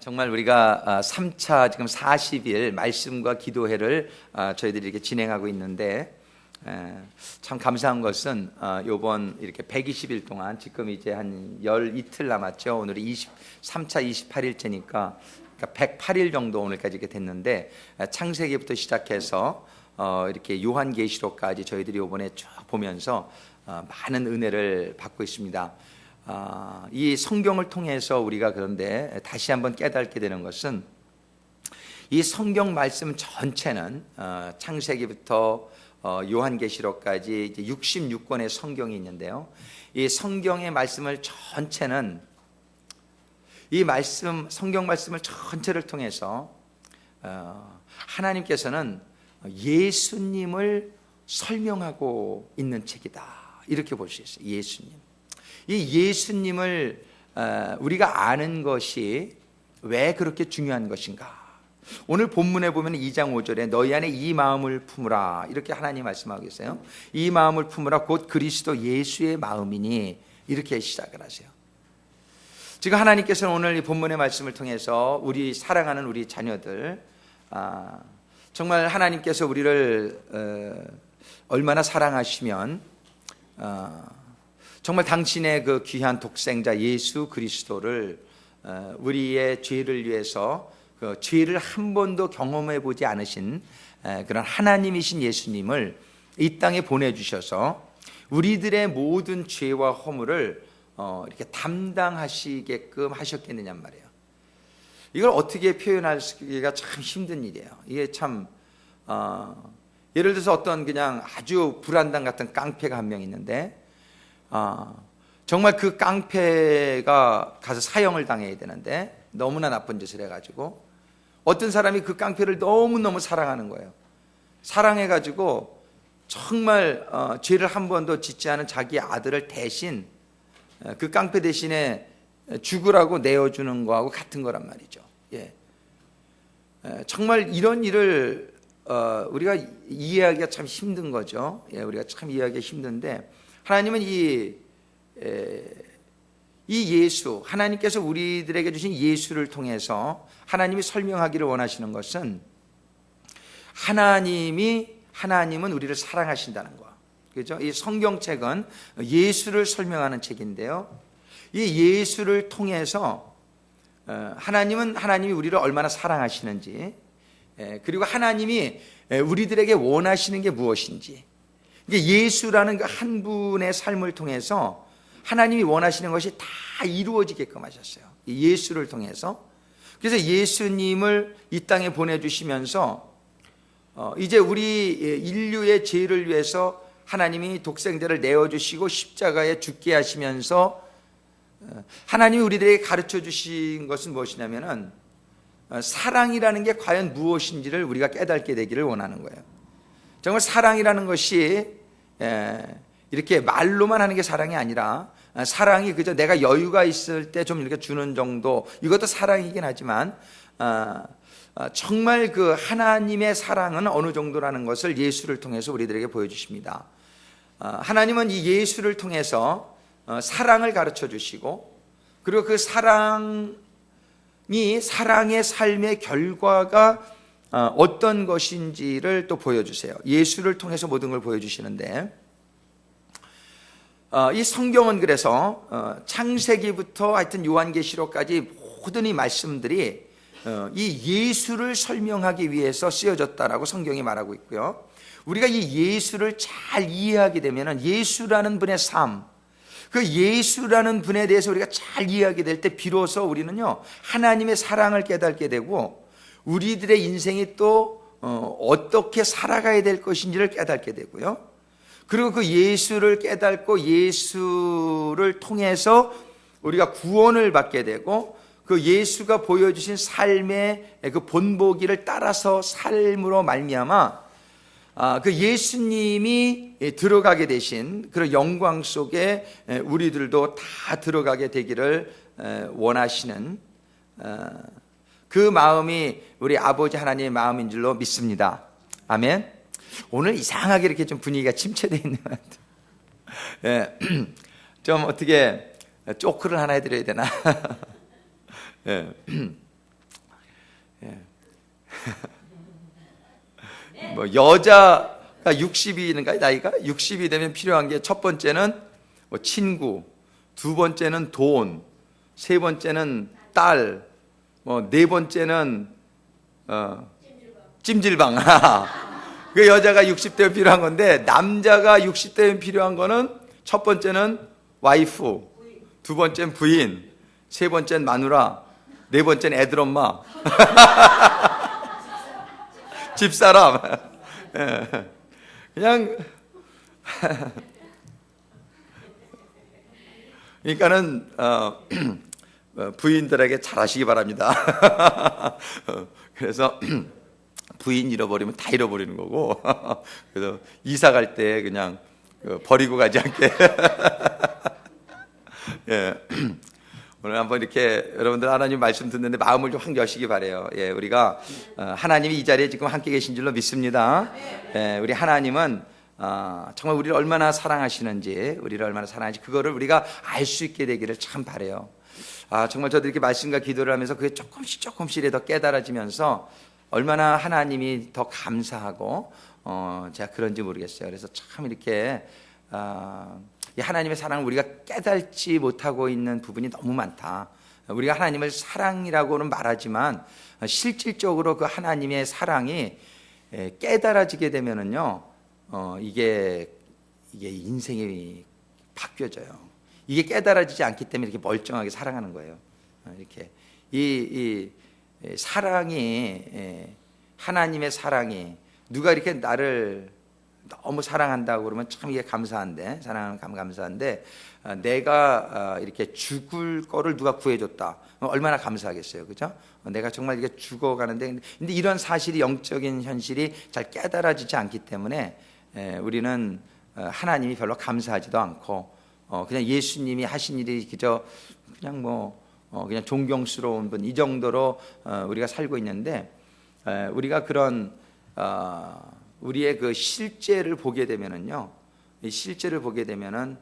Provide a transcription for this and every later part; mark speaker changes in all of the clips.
Speaker 1: 정말 우리가 3차 지금 40일 말씀과 기도회를 저희들이 이렇게 진행하고 있는데 참 감사한 것은 요번 이렇게 120일 동안 지금 이제 한 열 이틀 남았죠. 오늘이 3차 28일째니까 108일 정도 오늘까지 이렇게 됐는데 창세기부터 시작해서 이렇게 요한계시록까지 저희들이 요번에 쭉 보면서 많은 은혜를 받고 있습니다. 이 성경을 통해서 우리가 그런데 다시 한번 깨닫게 되는 것은 이 성경 말씀 전체는 창세기부터 요한계시록까지 이제 66권의 성경이 있는데요. 이 성경의 말씀을 전체는 이 말씀, 성경 말씀을 전체를 통해서 하나님께서는 예수님을 설명하고 있는 책이다. 이렇게 볼 수 있어요. 예수님. 이 예수님을 우리가 아는 것이 왜 그렇게 중요한 것인가? 오늘 본문에 보면 2장 5절에 너희 안에 이 마음을 품으라 이렇게 하나님 말씀하고 계세요. 이 마음을 품으라 곧 그리스도 예수의 마음이니 이렇게 시작을 하세요. 지금 하나님께서는 오늘 이 본문의 말씀을 통해서 우리 사랑하는 우리 자녀들 정말 하나님께서 우리를 얼마나 사랑하시면 정말 당신의 그 귀한 독생자 예수 그리스도를 우리의 죄를 위해서 그 죄를 한 번도 경험해 보지 않으신 그런 하나님이신 예수님을 이 땅에 보내주셔서 우리들의 모든 죄와 허물을 이렇게 담당하시게끔 하셨겠느냐 말이에요. 이걸 어떻게 표현하기가 참 힘든 일이에요. 이게 참 예를 들어서 어떤 그냥 아주 불안당 같은 깡패가 한 명 있는데 정말 그 깡패가 가서 사형을 당해야 되는데 너무나 나쁜 짓을 해가지고 어떤 사람이 그 깡패를 너무너무 사랑하는 거예요. 사랑해가지고 정말 죄를 한 번도 짓지 않은 자기 아들을 대신 그 깡패 대신에 죽으라고 내어주는 거하고 같은 거란 말이죠. 예. 정말 이런 일을 우리가 이해하기가 참 힘든 거죠. 예, 우리가 참 이해하기가 힘든데 하나님은 이 예수, 하나님께서 우리들에게 주신 예수를 통해서 하나님이 설명하기를 원하시는 것은 하나님은 우리를 사랑하신다는 거. 그죠? 이 성경책은 예수를 설명하는 책인데요. 이 예수를 통해서 하나님이 우리를 얼마나 사랑하시는지, 그리고 하나님이 우리들에게 원하시는 게 무엇인지, 예수라는 그 한 분의 삶을 통해서 하나님이 원하시는 것이 다 이루어지게끔 하셨어요. 예수를 통해서. 그래서 예수님을 이 땅에 보내주시면서 이제 우리 인류의 죄를 위해서 하나님이 독생자를 내어주시고 십자가에 죽게 하시면서 하나님이 우리들에게 가르쳐 주신 것은 무엇이냐면은 사랑이라는 게 과연 무엇인지를 우리가 깨닫게 되기를 원하는 거예요. 정말 사랑이라는 것이 이렇게 말로만 하는 게 사랑이 아니라 사랑이 그저 내가 여유가 있을 때 좀 이렇게 주는 정도, 이것도 사랑이긴 하지만 정말 그 하나님의 사랑은 어느 정도라는 것을 예수를 통해서 우리들에게 보여주십니다. 하나님은 이 예수를 통해서 사랑을 가르쳐 주시고, 그리고 그 사랑의 삶의 결과가 어떤 것인지를 또 보여주세요. 예수를 통해서 모든 걸 보여주시는데 이 성경은 그래서 창세기부터 하여튼 요한계시록까지 모든 이 말씀들이 이 예수를 설명하기 위해서 쓰여졌다라고 성경이 말하고 있고요. 우리가 이 예수를 잘 이해하게 되면 예수라는 분의 삶, 그 예수라는 분에 대해서 우리가 잘 이해하게 될 때 비로소 우리는요 하나님의 사랑을 깨닫게 되고 우리들의 인생이 또 어떻게 살아가야 될 것인지를 깨닫게 되고요. 그리고 그 예수를 깨닫고 예수를 통해서 우리가 구원을 받게 되고 그 예수가 보여주신 삶의 그 본보기를 따라서 삶으로 말미암아 그 예수님이 들어가게 되신 그런 영광 속에 우리들도 다 들어가게 되기를 원하시는 그 마음이 우리 아버지 하나님의 마음인 줄로 믿습니다. 아멘. 오늘 이상하게 이렇게 좀 분위기가 침체되어 있는 것 같아요. 예, 좀 어떻게 쪼크를 하나 해드려야 되나? 예. 예. 뭐 여자가 60이인가 나이가 60이 되면 필요한 게 첫 번째는 뭐 친구, 두 번째는 돈, 세 번째는 딸, 뭐 네 번째는 찜질방. 그 여자가 60대면 필요한 건데 남자가 60대면 필요한 거는 첫 번째는 와이프, 두 번째는 부인, 세 번째는 마누라, 네 번째는 애들 엄마, 집사람. 그냥 그러니까는 부인들에게 잘하시기 바랍니다. 그래서 부인 잃어버리면 다 잃어버리는 거고, 그래서 이사 갈 때 그냥 버리고 가지 않게. 예. 오늘 한번 이렇게 여러분들 하나님 말씀 듣는데 마음을 좀 확 여시기 바래요. 예, 우리가 하나님이 이 자리에 지금 함께 계신 줄로 믿습니다. 예, 우리 하나님은 정말 우리를 얼마나 사랑하시는지, 우리를 얼마나 사랑하는지 그거를 우리가 알 수 있게 되기를 참 바래요. 정말 저도 이렇게 말씀과 기도를 하면서 그게 조금씩 더 깨달아지면서 얼마나 하나님이 더 감사하고 제가 그런지 모르겠어요. 그래서 참 이렇게 이 하나님의 사랑을 우리가 깨닫지 못하고 있는 부분이 너무 많다. 우리가 하나님을 사랑이라고는 말하지만 실질적으로 그 하나님의 사랑이 깨달아지게 되면은요, 이게 인생이 바뀌어져요. 이게 깨달아지지 않기 때문에 이렇게 멀쩡하게 사랑하는 거예요. 이렇게 이 사랑이, 하나님의 사랑이, 누가 이렇게 나를 너무 사랑한다고 그러면 참 이게 감사한데, 사랑하는 감사한데, 내가 이렇게 죽을 거를 누가 구해줬다, 얼마나 감사하겠어요, 그죠? 내가 정말 이게 죽어가는데, 근데 이런 사실이, 영적인 현실이 잘 깨달아지지 않기 때문에 우리는 하나님이 별로 감사하지도 않고, 그냥 예수님이 하신 일이 그냥 그냥 존경스러운 분, 이 정도로 우리가 살고 있는데, 우리가 그런 우리의 그 실제를 보게 되면은요, 이 실제를 보게 되면은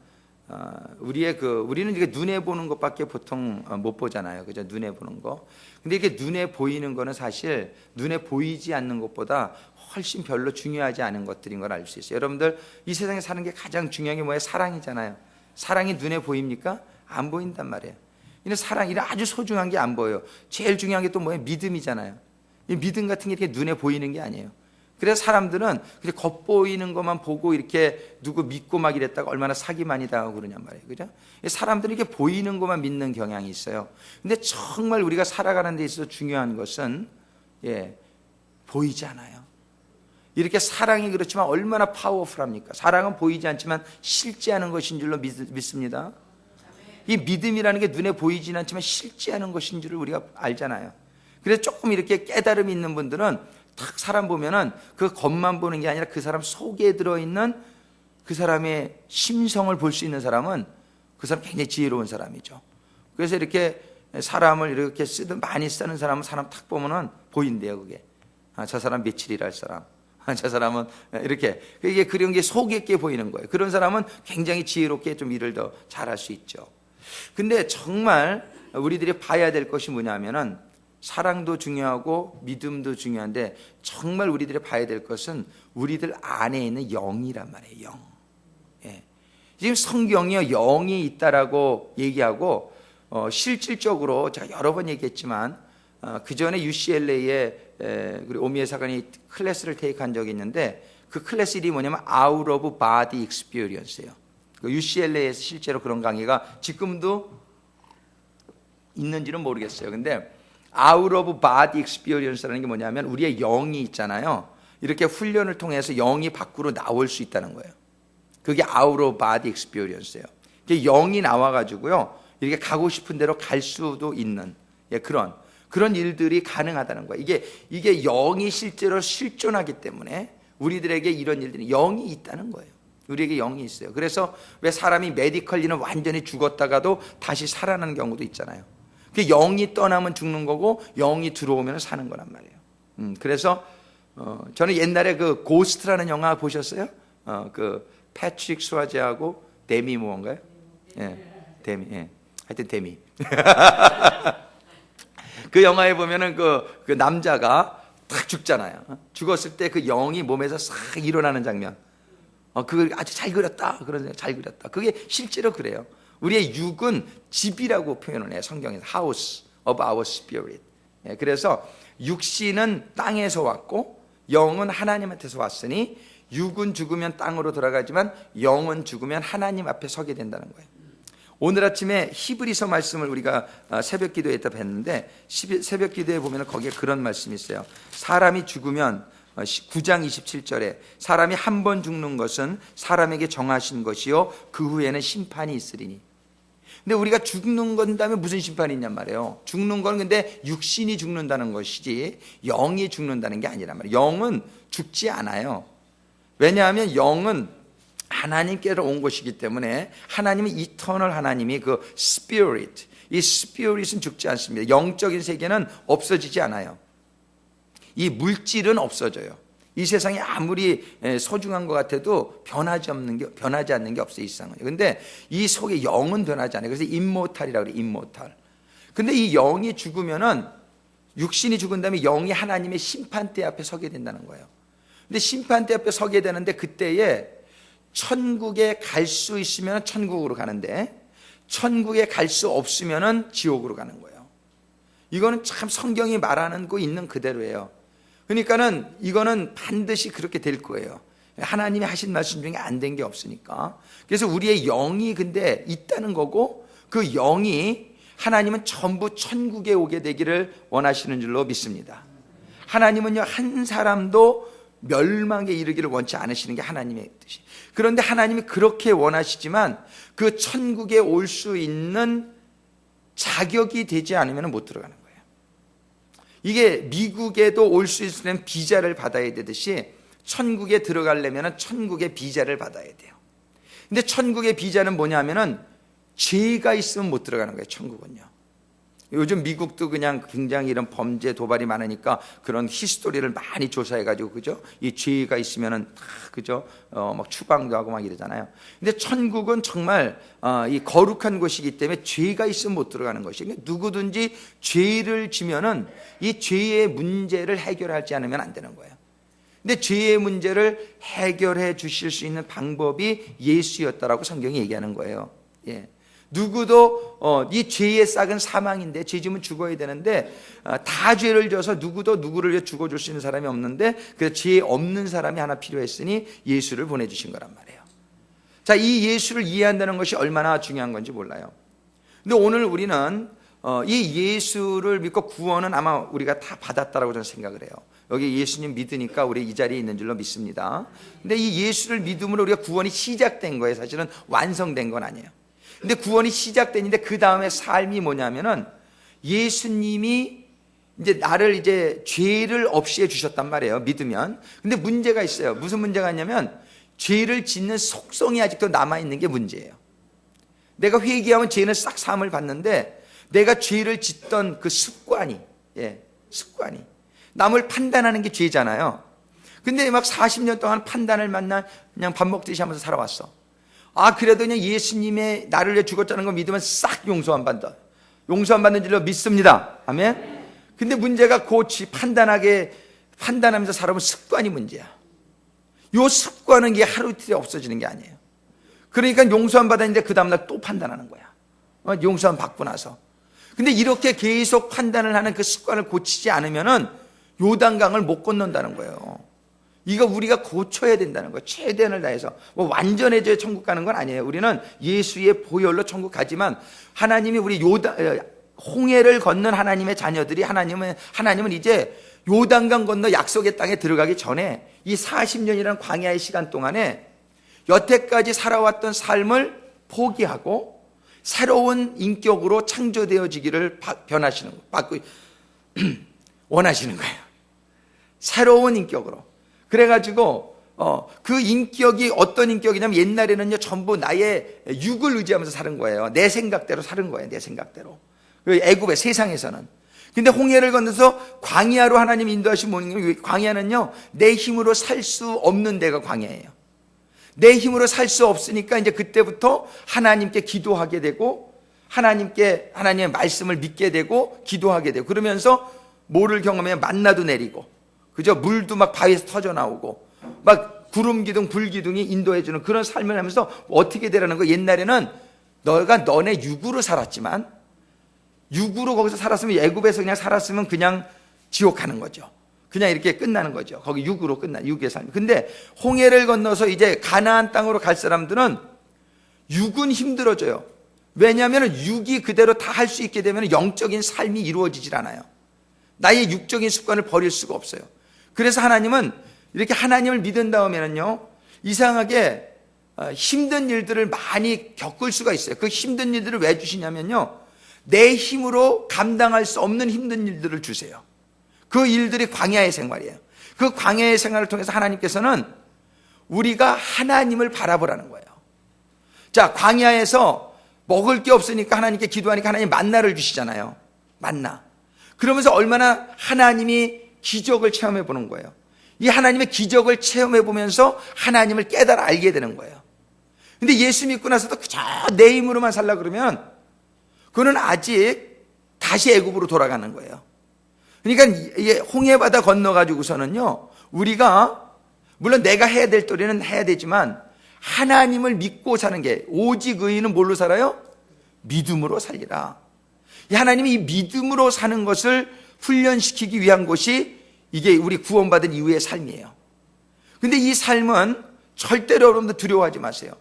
Speaker 1: 우리는 이게 눈에 보는 것밖에 보통 못 보잖아요, 그죠? 눈에 보는 거. 근데 이게 눈에 보이는 거는 사실 눈에 보이지 않는 것보다 훨씬 별로 중요하지 않은 것들인 걸 알 수 있어요. 여러분들 이 세상에 사는 게 가장 중요한 게 뭐예요? 사랑이잖아요. 사랑이 눈에 보입니까? 안 보인단 말이에요. 이런 사랑, 이런 아주 소중한 게 안 보여요. 제일 중요한 게 또 뭐예요? 믿음이잖아요. 이 믿음 같은 게 이렇게 눈에 보이는 게 아니에요. 그래서 사람들은 그냥 겉보이는 것만 보고 이렇게 누구 믿고 막 이랬다가 얼마나 사기 많이 당하고 그러냔 말이에요. 그죠? 사람들이 이렇게 보이는 것만 믿는 경향이 있어요. 근데 정말 우리가 살아가는 데 있어서 중요한 것은 보이지 않아요. 이렇게 사랑이 그렇지만 얼마나 파워풀합니까? 사랑은 보이지 않지만 실제하는 것인 줄로 믿습니다. 이 믿음이라는 게 눈에 보이지는 않지만 실제하는 것인 줄을 우리가 알잖아요. 그래서 조금 이렇게 깨달음이 있는 분들은 딱 사람 보면은 그 겉만 보는 게 아니라 그 사람 속에 들어있는 그 사람의 심성을 볼 수 있는 사람은 그 사람 굉장히 지혜로운 사람이죠. 그래서 이렇게 사람을 이렇게 많이 쓰는 사람은 사람 탁 보면은 보인대요, 그게. 저 사람 며칠이라 할 사람. 저 사람은 이렇게, 이게 그런 게 속에 있게 보이는 거예요. 그런 사람은 굉장히 지혜롭게 좀 일을 더 잘할 수 있죠. 근데 정말 우리들이 봐야 될 것이 뭐냐면은 사랑도 중요하고 믿음도 중요한데 정말 우리들이 봐야 될 것은 우리들 안에 있는 영이란 말이에요. 영. 지금 성경이요, 영이 있다라고 얘기하고 실질적으로 제가 여러 번 얘기했지만 그 전에 UCLA에 우리 오미애 사관이 클래스를 테이크한 적이 있는데 그 클래스 이름이 뭐냐면 Out of Body Experience예요. UCLA에서 실제로 그런 강의가 지금도 있는지는 모르겠어요. 근데 Out of Body Experience라는 게 뭐냐면 우리의 영이 있잖아요. 이렇게 훈련을 통해서 영이 밖으로 나올 수 있다는 거예요. 그게 Out of Body Experience예요. 영이 나와가지고요, 이렇게 가고 싶은 대로 갈 수도 있는 그런 일들이 가능하다는 거예요. 이게 영이 실제로 실존하기 때문에 우리들에게 이런 일들이 영이 있다는 거예요. 우리에게 영이 있어요. 그래서 왜 사람이 메디컬리는 완전히 죽었다가도 다시 살아나는 경우도 있잖아요. 그 영이 떠나면 죽는 거고 영이 들어오면 사는 거란 말이에요. 그래서 저는 옛날에 그 고스트라는 영화 보셨어요? 그 패트릭 스와제하고 데미 무언가요? 데미. 하여튼 데미. 그 영화에 보면은 그 남자가 탁 죽잖아요. 죽었을 때 그 영이 몸에서 싹 일어나는 장면. 그걸 아주 잘 그렸다. 잘 그렸다. 그게 실제로 그래요. 우리의 육은 집이라고 표현을 해요. 성경에서 House of our spirit. 그래서 육신은 땅에서 왔고 영은 하나님한테서 왔으니 육은 죽으면 땅으로 돌아가지만 영은 죽으면 하나님 앞에 서게 된다는 거예요. 오늘 아침에 히브리서 말씀을 우리가 새벽 기도에다 뵀는데 새벽 기도에 보면 거기에 그런 말씀이 있어요. 사람이 죽으면 9장 27절에 사람이 한 번 죽는 것은 사람에게 정하신 것이요 그 후에는 심판이 있으리니. 근데 우리가 죽는 건 다음에 무슨 심판이 있냔 말이에요. 죽는 건 근데 육신이 죽는다는 것이지 영이 죽는다는 게 아니란 말이에요. 영은 죽지 않아요. 왜냐하면 영은 하나님께로 온 것이기 때문에 하나님은 이터널 하나님이 그 스피릿, 이 스피릿은 죽지 않습니다. 영적인 세계는 없어지지 않아요. 이 물질은 없어져요. 이 세상이 아무리 소중한 것 같아도 변하지 않는 게 없어요. 이 세상은. 근데 이 속에 영은 변하지 않아요. 그래서 임모탈이라고 그래요. 임모탈. 근데 이 영이 죽으면은 육신이 죽은 다음에 영이 하나님의 심판대 앞에 서게 된다는 거예요. 근데 심판대 앞에 서게 되는데 그때에 천국에 갈 수 있으면 천국으로 가는데 천국에 갈 수 없으면 지옥으로 가는 거예요. 이거는 참 성경이 말하는 거 있는 그대로예요. 그러니까는 이거는 반드시 그렇게 될 거예요. 하나님이 하신 말씀 중에 안 된 게 없으니까. 그래서 우리의 영이 근데 있다는 거고 그 영이 하나님은 전부 천국에 오게 되기를 원하시는 줄로 믿습니다. 하나님은요 한 사람도 멸망에 이르기를 원치 않으시는 게 하나님의 뜻이. 그런데 하나님이 그렇게 원하시지만 그 천국에 올 수 있는 자격이 되지 않으면 못 들어가는 거예요. 이게 미국에도 올 수 있으면 비자를 받아야 되듯이 천국에 들어가려면 천국의 비자를 받아야 돼요. 근데 천국의 비자는 뭐냐면은 죄가 있으면 못 들어가는 거예요. 천국은요. 요즘 미국도 그냥 굉장히 이런 범죄 도발이 많으니까 그런 히스토리를 많이 조사해가지고 그죠? 이 죄가 있으면은 그죠? 막 추방도 하고 막 이러잖아요. 근데 천국은 정말 이 거룩한 곳이기 때문에 죄가 있으면 못 들어가는 것이에요. 누구든지 죄를 지면은 이 죄의 문제를 해결하지 않으면 안 되는 거예요. 근데 죄의 문제를 해결해 주실 수 있는 방법이 예수였다라고 성경이 얘기하는 거예요. 예. 누구도 이 죄의 싹은 사망인데 죄 지면 죽어야 되는데 다 죄를 져서 누구도 누구를 위해 죽어줄 수 있는 사람이 없는데 그래서 죄 없는 사람이 하나 필요했으니 예수를 보내주신 거란 말이에요. 자, 이 예수를 이해한다는 것이 얼마나 중요한 건지 몰라요. 근데 오늘 우리는 이 예수를 믿고 구원은 아마 우리가 다 받았다라고 저는 생각을 해요. 여기 예수님 믿으니까 우리 이 자리에 있는 줄로 믿습니다. 근데 이 예수를 믿음으로 우리가 구원이 시작된 거예요. 사실은 완성된 건 아니에요. 근데 구원이 시작되는데 그 다음에 삶이 뭐냐면은 예수님이 이제 나를 이제 죄를 없이 해주셨단 말이에요. 믿으면. 근데 문제가 있어요. 무슨 문제가 있냐면 죄를 짓는 속성이 아직도 남아있는 게 문제예요. 내가 회개하면 죄는 싹 사함을 받는데 내가 죄를 짓던 그 습관이 남을 판단하는 게 죄잖아요. 근데 막 40년 동안 판단을 만나 그냥 밥 먹듯이 하면서 살아왔어. 그래도 그냥 예수님의 나를 위해 죽었다는 거 믿으면 싹 용서 안 받는다. 용서 안 받는 줄로 믿습니다. 아멘. 근데 문제가 판단하면서 살아보면 습관이 문제야. 요 습관은 이게 하루 이틀에 없어지는 게 아니에요. 그러니까 용서 안 받았는데 그 다음날 또 판단하는 거야. 용서 안 받고 나서. 근데 이렇게 계속 판단을 하는 그 습관을 고치지 않으면은 요단강을 못 건넌다는 거예요. 이거 우리가 고쳐야 된다는 거예요. 최대한을 다해서. 완전해져야 천국 가는 건 아니에요. 우리는 예수의 보혈로 천국 가지만 하나님이 우리 홍해를 건넌 하나님의 자녀들이 하나님은 이제 요단강 건너 약속의 땅에 들어가기 전에 이 40년이라는 광야의 시간 동안에 여태까지 살아왔던 삶을 포기하고 새로운 인격으로 창조되어지기를 원하시는 거예요. 새로운 인격으로. 그래가지고 그 인격이 어떤 인격이냐면 옛날에는요 전부 나의 육을 의지하면서 사는 거예요. 내 생각대로 사는 거예요. 내 생각대로. 애굽의 세상에서는. 근데 홍해를 건너서 광야로 하나님 인도하신 모든 광야는요 내 힘으로 살 수 없는 데가 광야예요. 내 힘으로 살 수 없으니까 이제 그때부터 하나님께 기도하게 되고 하나님의 말씀을 믿게 되고 기도하게 되고, 그러면서 뭐를 경험해? 만나도 내리고, 그죠? 물도 막 바위에서 터져 나오고, 막 구름 기둥, 불 기둥이 인도해주는 그런 삶을 하면서 어떻게 되라는 거? 옛날에는 너가 너네 육으로 살았지만, 육으로 거기서 살았으면, 애굽에서 그냥 살았으면 그냥 지옥 가는 거죠. 그냥 이렇게 끝나는 거죠. 거기 육으로 육의 삶. 근데 홍해를 건너서 이제 가나안 땅으로 갈 사람들은 육은 힘들어져요. 왜냐하면 육이 그대로 다 할 수 있게 되면 영적인 삶이 이루어지질 않아요. 나의 육적인 습관을 버릴 수가 없어요. 그래서 하나님은 이렇게 하나님을 믿은 다음에는요, 이상하게 힘든 일들을 많이 겪을 수가 있어요. 그 힘든 일들을 왜 주시냐면요, 내 힘으로 감당할 수 없는 힘든 일들을 주세요. 그 일들이 광야의 생활이에요. 그 광야의 생활을 통해서 하나님께서는 우리가 하나님을 바라보라는 거예요. 자, 광야에서 먹을 게 없으니까 하나님께 기도하니까 하나님 만나를 주시잖아요. 만나. 그러면서 얼마나 하나님이 기적을 체험해 보는 거예요. 이 하나님의 기적을 체험해 보면서 하나님을 깨달아 알게 되는 거예요. 근데 예수 믿고 나서도 그저 내 힘으로만 살라 그러면 그거는 아직 다시 애굽으로 돌아가는 거예요. 그러니까 이게 홍해바다 건너가지고서는요, 우리가 물론 내가 해야 될 도리는 해야 되지만 하나님을 믿고 사는 게, 오직 의인은 뭘로 살아요? 믿음으로 살리라. 이 하나님이 이 믿음으로 사는 것을 훈련시키기 위한 것이 이게 우리 구원받은 이후의 삶이에요. 근데 이 삶은 절대로 여러분들 두려워하지 마세요.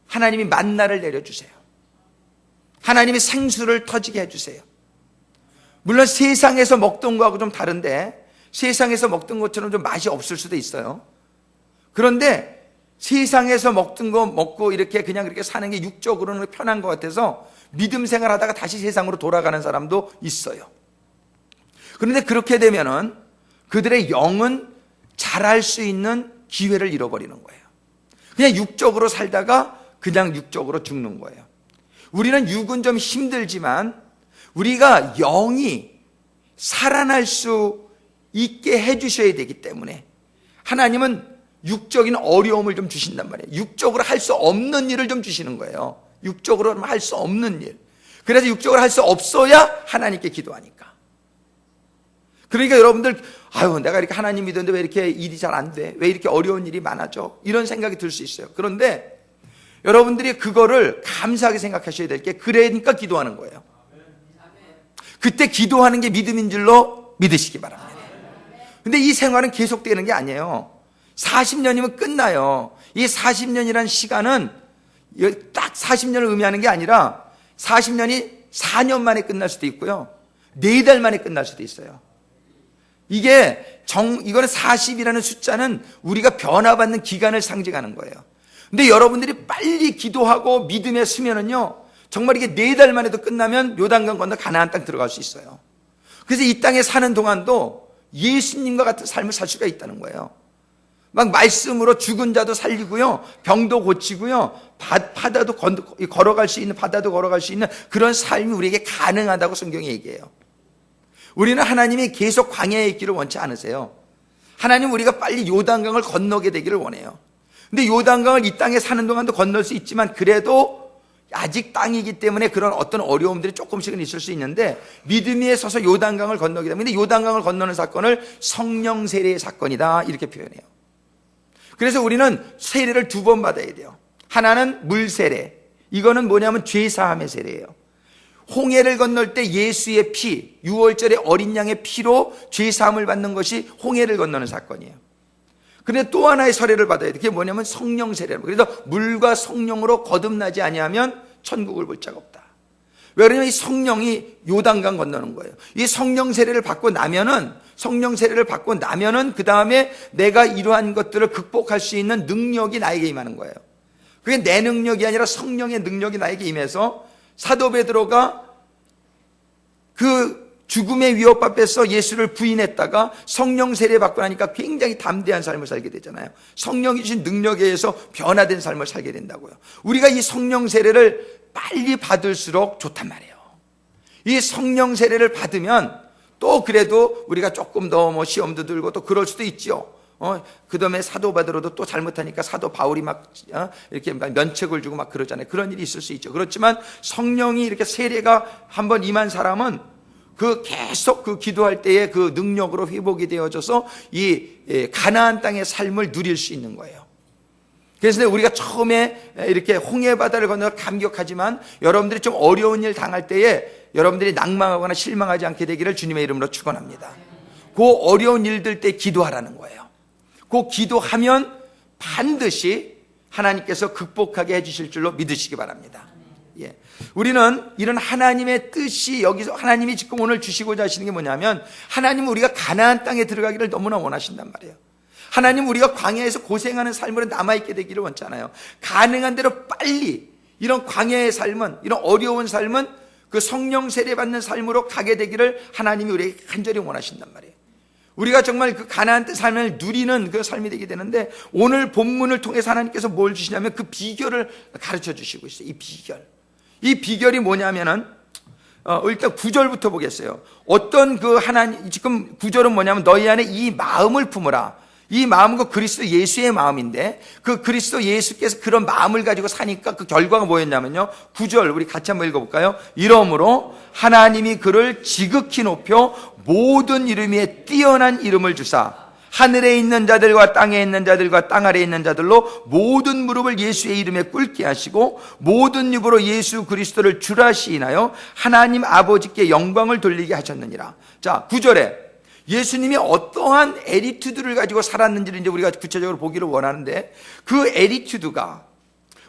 Speaker 1: 하나님이 만나를 내려주세요. 하나님이 생수를 터지게 해주세요. 물론 세상에서 먹던 거하고 좀 다른데, 세상에서 먹던 것처럼 좀 맛이 없을 수도 있어요. 그런데 세상에서 먹던 거 먹고 이렇게 그냥 그렇게 사는 게 육적으로는 편한 것 같아서 믿음 생활하다가 다시 세상으로 돌아가는 사람도 있어요. 그런데 그렇게 되면은 그들의 영은 자랄 수 있는 기회를 잃어버리는 거예요. 그냥 육적으로 살다가 그냥 육적으로 죽는 거예요. 우리는 육은 좀 힘들지만 우리가 영이 살아날 수 있게 해주셔야 되기 때문에 하나님은 육적인 어려움을 좀 주신단 말이에요. 육적으로 할 수 없는 일을 좀 주시는 거예요. 육적으로 할 수 없는 일. 그래서 육적으로 할 수 없어야 하나님께 기도하니까. 그러니까 여러분들, 아유, 내가 이렇게 하나님 믿었는데 왜 이렇게 일이 잘 안 돼? 왜 이렇게 어려운 일이 많아져? 이런 생각이 들 수 있어요. 그런데 여러분들이 그거를 감사하게 생각하셔야 될 게, 그러니까 기도하는 거예요. 그때 기도하는 게 믿음인 줄로 믿으시기 바랍니다. 근데 이 생활은 계속되는 게 아니에요. 40년이면 끝나요. 이 40년이라는 시간은 딱 40년을 의미하는 게 아니라 40년이 4년 만에 끝날 수도 있고요, 4달 만에 끝날 수도 있어요. 이거는 40이라는 숫자는 우리가 변화받는 기간을 상징하는 거예요. 근데 여러분들이 빨리 기도하고 믿음에 서면은요, 정말 이게 4달 만에도 끝나면 요단강 건너 가나안 땅 들어갈 수 있어요. 그래서 이 땅에 사는 동안도 예수님과 같은 삶을 살 수가 있다는 거예요. 막 말씀으로 죽은 자도 살리고요, 병도 고치고요, 바다도 걸어갈 수 있는, 바다도 걸어갈 수 있는 그런 삶이 우리에게 가능하다고 성경이 얘기해요. 우리는 하나님이 계속 광야에 있기를 원치 않으세요. 하나님, 우리가 빨리 요단강을 건너게 되기를 원해요. 근데 요단강을 이 땅에 사는 동안도 건널 수 있지만 그래도 아직 땅이기 때문에 그런 어떤 어려움들이 조금씩은 있을 수 있는데, 믿음 위에 서서 요단강을 건너게 됩니다. 근데 요단강을 건너는 사건을 성령 세례의 사건이다, 이렇게 표현해요. 그래서 우리는 세례를 2번 받아야 돼요. 하나는 물 세례, 이거는 뭐냐면 죄사함의 세례예요. 홍해를 건널 때 예수의 피, 6월절의 어린 양의 피로 죄사함을 받는 것이 홍해를 건너는 사건이에요. 그런데 또 하나의 세례를 받아야 돼요. 그게 뭐냐면 성령 세례예요. 그래서 물과 성령으로 거듭나지 아니하면 천국을 볼 자가 없다. 왜 그러냐면 이 성령이 요단강 건너는 거예요. 이 성령 세례를 받고 나면은 그 다음에 내가 이러한 것들을 극복할 수 있는 능력이 나에게 임하는 거예요. 그게 내 능력이 아니라 성령의 능력이 나에게 임해서, 사도 베드로가 그 죽음의 위협 앞에서 예수를 부인했다가 성령 세례 받고 나니까 굉장히 담대한 삶을 살게 되잖아요. 성령이 주신 능력에 의해서 변화된 삶을 살게 된다고요. 우리가 이 성령 세례를 빨리 받을수록 좋단 말이에요. 이 성령 세례를 받으면 또 그래도 우리가 조금 더 시험도 들고 또 그럴 수도 있죠. 그 다음에 사도 바들어도 또 잘못하니까 사도 바울이 막 이렇게 면책을 주고 막 그러잖아요. 그런 일이 있을 수 있죠. 그렇지만 성령이 이렇게 세례가 한번 임한 사람은 계속 그 기도할 때에 그 능력으로 회복이 되어져서 이 가나안 땅의 삶을 누릴 수 있는 거예요. 그래서 우리가 처음에 이렇게 홍해 바다를 건너 감격하지만 여러분들이 좀 어려운 일 당할 때에 여러분들이 낭망하거나 실망하지 않게 되기를 주님의 이름으로 축원합니다. 그 어려운 일들 때 기도하라는 거예요. 그 기도하면 반드시 하나님께서 극복하게 해주실 줄로 믿으시기 바랍니다. 예. 우리는 이런 하나님의 뜻이 여기서 하나님이 지금 오늘 주시고자 하시는 게 뭐냐면 하나님은 우리가 가나안 땅에 들어가기를 너무나 원하신단 말이에요. 하나님 우리가 광야에서 고생하는 삶으로 남아있게 되기를 원하잖아요. 가능한 대로 빨리 이런 광야의 삶은, 이런 어려운 삶은 그 성령 세례 받는 삶으로 가게 되기를 하나님이 우리에게 간절히 원하신단 말이에요. 우리가 정말 그 가나안 땅 삶을 누리는 그 삶이 되게 되는데 오늘 본문을 통해서 하나님께서 뭘 주시냐면 그 비결을 가르쳐 주시고 있어요. 이 비결이 뭐냐면은 일단 9절부터 보겠어요. 어떤 그 하나님, 지금 9절은 뭐냐면 너희 안에 이 마음을 품으라. 이 마음은 그 그리스도 예수의 마음인데 그 그리스도 예수께서 그런 마음을 가지고 사니까 그 결과가 뭐였냐면요. 9절 우리 같이 한번 읽어볼까요? 이러므로 하나님이 그를 지극히 높여 모든 이름 위에 뛰어난 이름을 주사 하늘에 있는 자들과 땅에 있는 자들과 땅 아래에 있는 자들로 모든 무릎을 예수의 이름에 꿇게 하시고 모든 입으로 예수 그리스도를 주라 시인하여 하나님 아버지께 영광을 돌리게 하셨느니라. 자, 9절에 예수님이 어떠한 애티튜드를 가지고 살았는지를 이제 우리가 구체적으로 보기를 원하는데 그 애티튜드가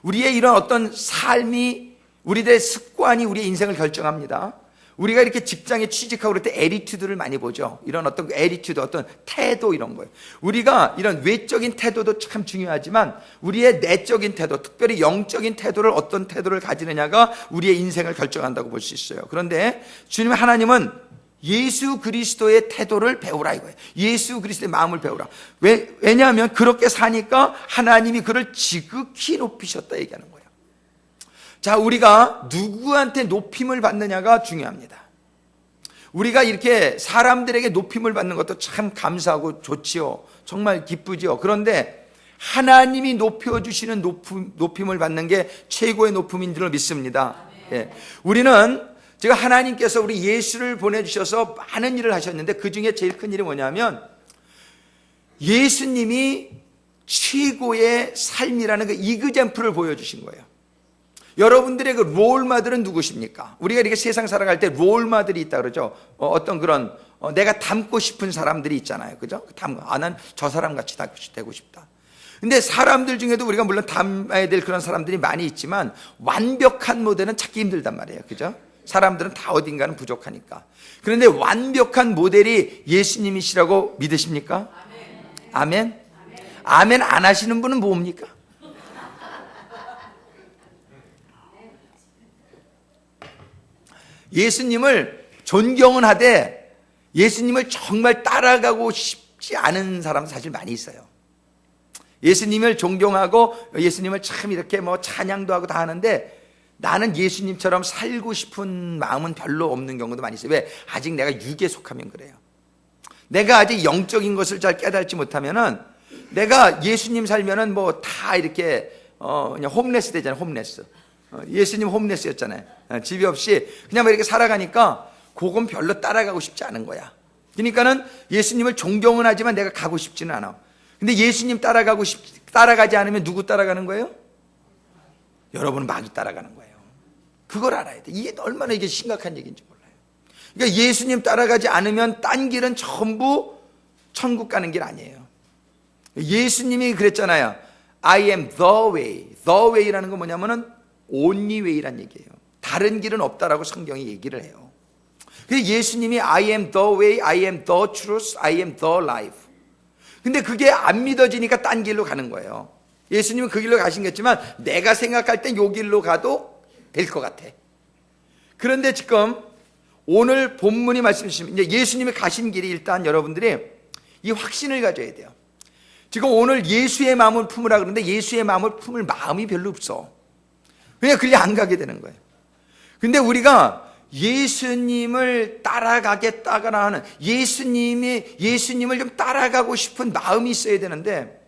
Speaker 1: 우리의 이런 어떤 삶이 우리들의 습관이 우리의 인생을 결정합니다. 우리가 이렇게 직장에 취직하고 그럴 때 애티튜드를 많이 보죠. 이런 어떤 애티튜드, 어떤 태도 이런 거예요. 우리가 이런 외적인 태도도 참 중요하지만 우리의 내적인 태도, 특별히 영적인 태도를 어떤 태도를 가지느냐가 우리의 인생을 결정한다고 볼 수 있어요. 그런데 주님 하나님은 예수 그리스도의 태도를 배우라 이거예요. 예수 그리스도의 마음을 배우라. 왜냐하면 그렇게 사니까 하나님이 그를 지극히 높이셨다 얘기하는 거예요. 자, 우리가 누구한테 높임을 받느냐가 중요합니다. 우리가 이렇게 사람들에게 높임을 받는 것도 참 감사하고 좋지요. 정말 기쁘지요. 그런데 하나님이 높여주시는 높임을 받는 게 최고의 높임인 줄 믿습니다. 예. 우리는 제가 하나님께서 우리 예수를 보내주셔서 많은 일을 하셨는데 그 중에 제일 큰 일이 뭐냐면 예수님이 최고의 삶이라는 그 이그젠플을 보여주신 거예요. 여러분들의 그 롤모델은 누구십니까? 우리가 이렇게 세상 살아갈 때 롤모델이 있다 그러죠. 어떤 그런 내가 닮고 싶은 사람들이 있잖아요. 그죠? 난 저 사람 같이 되고 싶다. 근데 사람들 중에도 우리가 물론 닮아야 될 그런 사람들이 많이 있지만 완벽한 모델은 찾기 힘들단 말이에요. 그죠? 사람들은 다 어딘가는 부족하니까. 그런데 완벽한 모델이 예수님이시라고 믿으십니까? 아멘? 아멘 안 하시는 분은 뭡니까? 예수님을 존경은 하되 예수님을 정말 따라가고 싶지 않은 사람은 사실 많이 있어요. 예수님을 존경하고 예수님을 참 이렇게 찬양도 하고 다 하는데 나는 예수님처럼 살고 싶은 마음은 별로 없는 경우도 많이 있어요. 왜? 아직 내가 육에 속하면 그래요. 내가 아직 영적인 것을 잘 깨닫지 못하면은 내가 예수님 살면은 다 이렇게 그냥 홈레스 되잖아요. 홈레스. 예수님 홈레스였잖아요. 집이 없이 그냥 이렇게 살아가니까 그건 별로 따라가고 싶지 않은 거야. 그러니까는 예수님을 존경은 하지만 내가 가고 싶지는 않아. 근데 예수님 따라가지 않으면 누구 따라가는 거예요? 여러분은 마귀 따라가는 거예요. 그걸 알아야 돼. 이게 얼마나 이게 심각한 얘기인지 몰라요. 그러니까 예수님 따라가지 않으면 딴 길은 전부 천국 가는 길 아니에요. 예수님이 그랬잖아요. I am the way. The way라는 건 뭐냐면은 only way란 얘기예요. 다른 길은 없다라고 성경이 얘기를 해요. 그래서 예수님이 I am the way, I am the truth, I am the life. 근데 그게 안 믿어지니까 딴 길로 가는 거예요. 예수님은 그 길로 가신겠지만 내가 생각할 땐 요 길로 가도 될 것 같아. 그런데 지금 오늘 본문이 말씀하시면 이제 예수님이 가신 길이 일단 여러분들이 이 확신을 가져야 돼요. 지금 오늘 예수의 마음을 품으라 그러는데 예수의 마음을 품을 마음이 별로 없어. 그냥 그리 안 가게 되는 거예요. 근데 우리가 예수님을 따라가겠다거나 하는 예수님을 좀 따라가고 싶은 마음이 있어야 되는데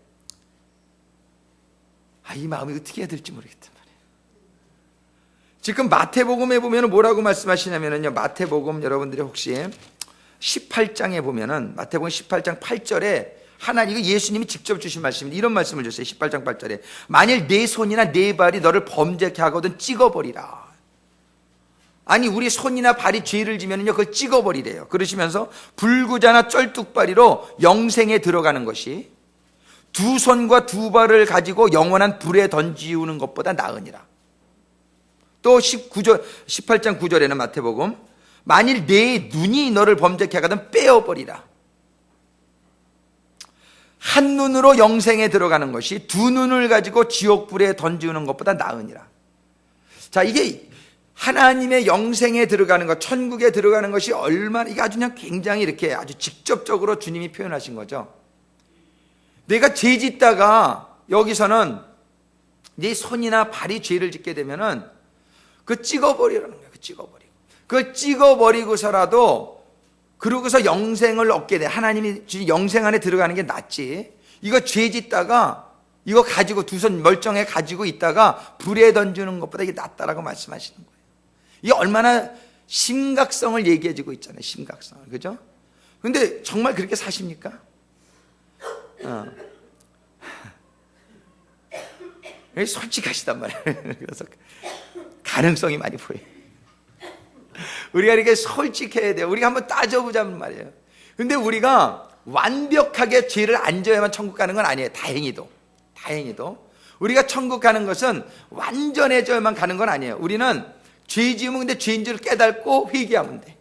Speaker 1: 이 마음이 어떻게 해야 될지 모르겠단 말이에요. 지금 마태복음에 보면 뭐라고 말씀하시냐면요, 마태복음 여러분들이 혹시 18장에 보면은 마태복음 18장 8절에 하나님, 이거 예수님이 직접 주신 말씀입니다. 이런 말씀을 주세요. 18장 8절에 만일 내 손이나 내 발이 너를 범죄케 하거든 찍어버리라. 아니, 우리 손이나 발이 죄를 지면은요, 그걸 찍어버리래요. 그러시면서 불구자나 쩔뚝발이로 영생에 들어가는 것이 두 손과 두 발을 가지고 영원한 불에 던지우는 것보다 나으니라. 또 18장 9절에는 마태복음 만일 내 눈이 너를 범죄케 하거든 빼어버리라. 한 눈으로 영생에 들어가는 것이 두 눈을 가지고 지옥불에 던지우는 것보다 나으니라. 자, 이게 하나님의 영생에 들어가는 것, 천국에 들어가는 것이 얼마나, 이게 아주 그냥 굉장히 이렇게 아주 직접적으로 주님이 표현하신 거죠. 내가 죄 짓다가 여기서는 네 손이나 발이 죄를 짓게 되면은 그거 찍어버리라는 거예요. 그걸 찍어버리고서라도 그러고서 영생을 얻게 돼. 하나님이 영생 안에 들어가는 게 낫지. 이거 죄 짓다가 이거 가지고 두 손 멀쩡해 가지고 있다가 불에 던지는 것보다 이게 낫다라고 말씀하시는 거예요. 이게 얼마나 심각성을 얘기해주고 있잖아요. 심각성을. 그죠? 근데 정말 그렇게 사십니까? 솔직하시단 말이에요. 그래서 가능성이 많이 보여요. 우리가 이렇게 솔직해야 돼요. 우리가 한번 따져보자는 말이에요. 근데 우리가 완벽하게 죄를 안 져야만 천국 가는 건 아니에요. 다행히도 우리가 천국 가는 것은 완전해져야만 가는 건 아니에요. 우리는 죄 지으면 근데 죄인 줄 깨닫고 회개하면 돼.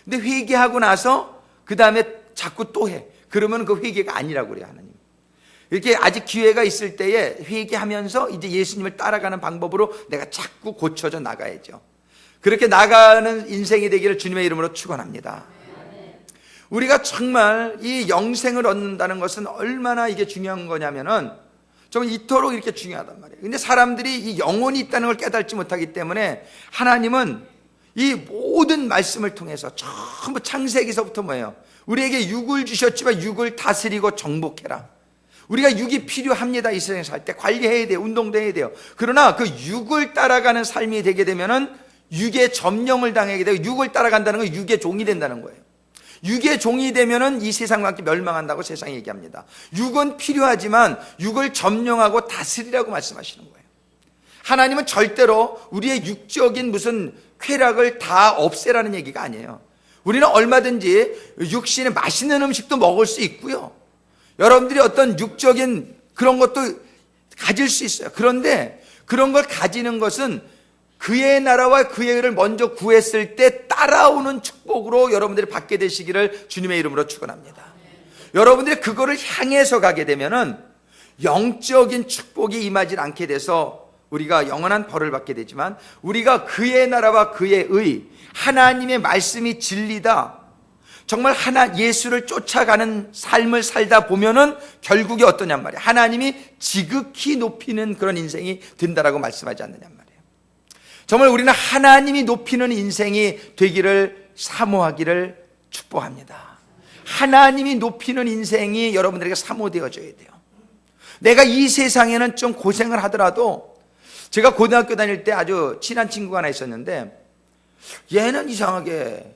Speaker 1: 근데 회개하고 나서 그 다음에 자꾸 또 해. 그러면 그 회개가 아니라고 그래요, 하나님. 이렇게 아직 기회가 있을 때에 회개하면서 이제 예수님을 따라가는 방법으로 내가 자꾸 고쳐져 나가야죠. 그렇게 나가는 인생이 되기를 주님의 이름으로 축원합니다. 우리가 정말 이 영생을 얻는다는 것은 얼마나 이게 중요한 거냐면은 정말 이토록 이렇게 중요하단 말이에요. 근데 사람들이 이 영혼이 있다는 걸 깨닫지 못하기 때문에 하나님은 이 모든 말씀을 통해서 전부 창세기서부터 뭐예요? 우리에게 육을 주셨지만 육을 다스리고 정복해라. 우리가 육이 필요합니다. 이 세상에 살 때 관리해야 돼요. 운동도 해야 돼요. 그러나 그 육을 따라가는 삶이 되게 되면은 육의 점령을 당하게 되고 육을 따라간다는 건 육의 종이 된다는 거예요. 육의 종이 되면은 이 세상과 함께 멸망한다고 세상이 얘기합니다. 육은 필요하지만 육을 점령하고 다스리라고 말씀하시는 거예요. 하나님은 절대로 우리의 육적인 무슨 쾌락을 다 없애라는 얘기가 아니에요. 우리는 얼마든지 육신의 맛있는 음식도 먹을 수 있고요. 여러분들이 어떤 육적인 그런 것도 가질 수 있어요. 그런데 그런 걸 가지는 것은 그의 나라와 그의 의를 먼저 구했을 때 따라오는 축복으로 여러분들이 받게 되시기를 주님의 이름으로 축원합니다. 여러분들이 그거를 향해서 가게 되면은 영적인 축복이 임하지 않게 돼서 우리가 영원한 벌을 받게 되지만 우리가 그의 나라와 그의 의, 하나님의 말씀이 진리다. 정말 예수를 쫓아가는 삶을 살다 보면은 결국이 어떠냔 말이에요. 하나님이 지극히 높이는 그런 인생이 된다라고 말씀하지 않느냔 말이에요. 정말 우리는 하나님이 높이는 인생이 되기를 사모하기를 축복합니다. 하나님이 높이는 인생이 여러분들에게 사모되어져야 돼요. 내가 이 세상에는 좀 고생을 하더라도 제가 고등학교 다닐 때 아주 친한 친구가 하나 있었는데 얘는 이상하게